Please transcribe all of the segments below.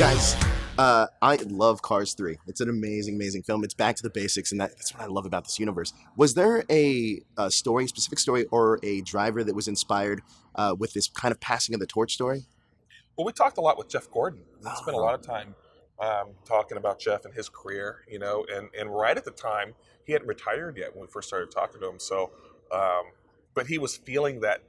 Guys, I love Cars 3. It's an amazing, amazing film. It's back to the basics, and that's what I love about this universe. Was there a story, specific story, or a driver that was inspired with this kind of passing of the torch story? Well, we talked a lot with Jeff Gordon. We spent a Oh, lot of time talking about Jeff and his career, and right at the time, he hadn't retired yet when we first started talking to him. So, but he was feeling that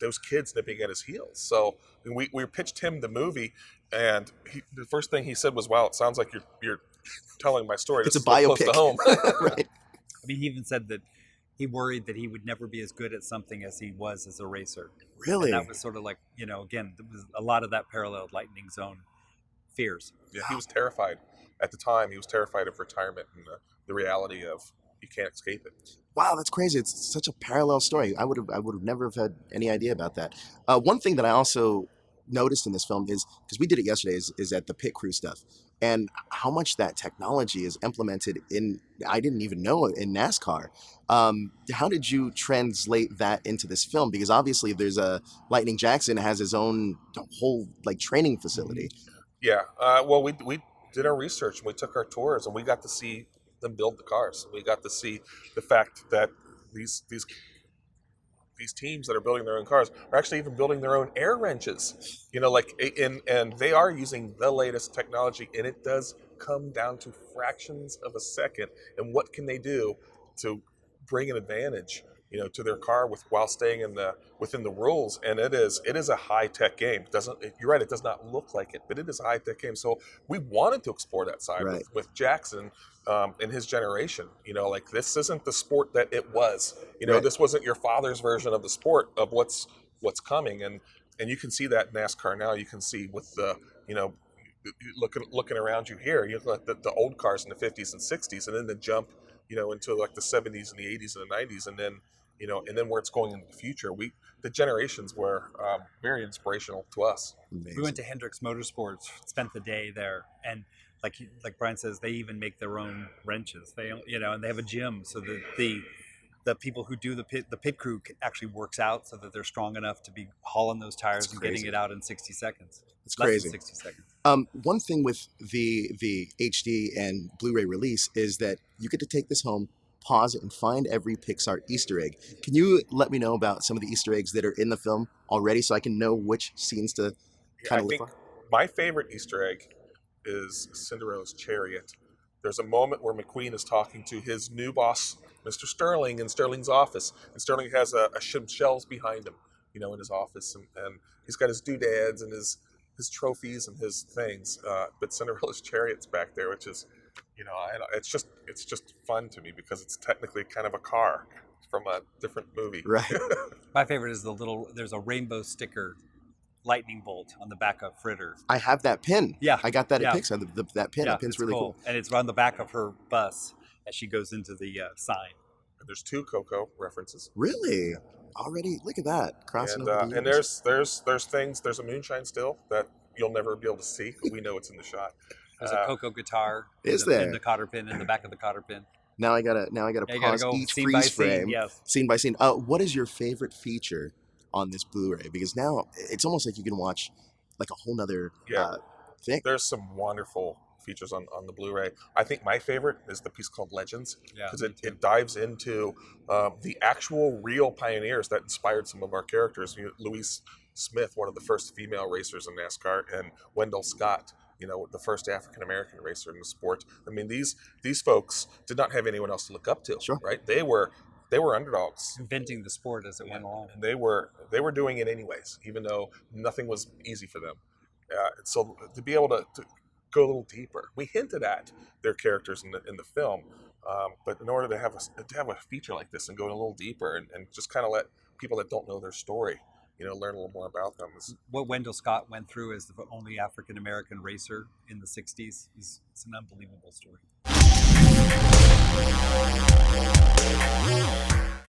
those kids nipping at his heels. So we pitched him the movie, and the first thing he said was, "Wow, it sounds like you're telling my story. it's This a is so close to biopic, home." right? I mean, he even said that he worried that he would never be as good at something as he was as a racer. And Really? that was sort of like, again, there was a lot of that paralleled Lightning Zone fears. Yeah, he was terrified at the time. He was terrified of retirement and the reality of you can't escape it. Wow, that's crazy. It's such a parallel story. I would have never have had any idea about that. One thing that I also noticed in this film is because we did it yesterday is at the pit crew stuff and how much that technology is implemented in I didn't even know in NASCAR. How did you translate that into this film? Because obviously there's a Lightning Jackson has his own whole like training facility. Yeah. Well, we did our research and we took our tours and we got to see them build the cars. We got to see the fact that these teams that are building their own cars are actually even building their own air wrenches. And they are using the latest technology, and it does come down to fractions of a second. And what can they do to bring an advantage, to their car while staying within the rules? And it is a high tech game. You're right, it does not look like it, but it is a high tech game. So we wanted to explore that side Right. with Jackson. In his generation, like this isn't the sport that it was. Right. This wasn't your father's version of the sport of what's coming, and you can see that in NASCAR now. You can see with the looking around you here. You look at the old cars in the 50s and 60s, and then the jump, into like the 70s and the 80s and the 90s, and then where it's going in the future. The generations were very inspirational to us. Amazing. We went to Hendricks Motorsports, spent the day there, and like Brian says, they even make their own wrenches. They and they have a gym so that the people who do the pit crew actually works out so that they're strong enough to be hauling those tires and getting it out in 60 seconds. It's Less crazy. than 60 seconds. One thing with the HD and Blu-ray release is that you get to take this home, pause it, and find every Pixar Easter egg. Can you let me know about some of the Easter eggs that are in the film already, so I can know which scenes to kind I of look think for? my favorite Easter egg is Cinderella's chariot. There's a moment where McQueen is talking to his new boss, Mr. Sterling, in Sterling's office, and Sterling has some shelves behind him, in his office, and he's got his doodads and his trophies and his things. But Cinderella's chariot's back there, which is, it's just fun to me because it's technically kind of a car from a different movie. Right. My favorite is there's a rainbow sticker lightning bolt on the back of Fritter. I have that pin. Yeah. I got that Yeah. at Pixar. That pin. That pin's it's really cool. And it's on the back of her bus as she goes into the sign. And there's 2 Coco references. Really? Already? Look at that. Crossing And over the and years. there's things. There's a moonshine still that you'll never be able to see. But we know it's in the shot. There's a Coco guitar. Is in there? the cotter pin, in the back of the cotter pin. Now I gotta Yeah, you gotta pause go each scene by freeze frame, scene. Yes. scene by scene. What is your favorite feature on this Blu-ray? Because now it's almost like you can watch like a whole nother Yeah. thing. There's some wonderful features on the Blu-ray. I think my favorite is the piece called Legends Yeah, because me it, too. it dives into the actual real pioneers that inspired some of our characters. Louise Smith, one of the first female racers in NASCAR, and Wendell Scott, the first African-American racer in the sport. I mean, these folks did not have anyone else to look up to, Sure. right? They were underdogs. Inventing the sport as it went along. And they were doing it anyways, even though nothing was easy for them. So to be able to go a little deeper, we hinted at their characters in the film, but in order to have a feature like this and go a little deeper and just kind of let people that don't know their story, learn a little more about them. What Wendell Scott went through as the only African American racer in the 60s it's an unbelievable story.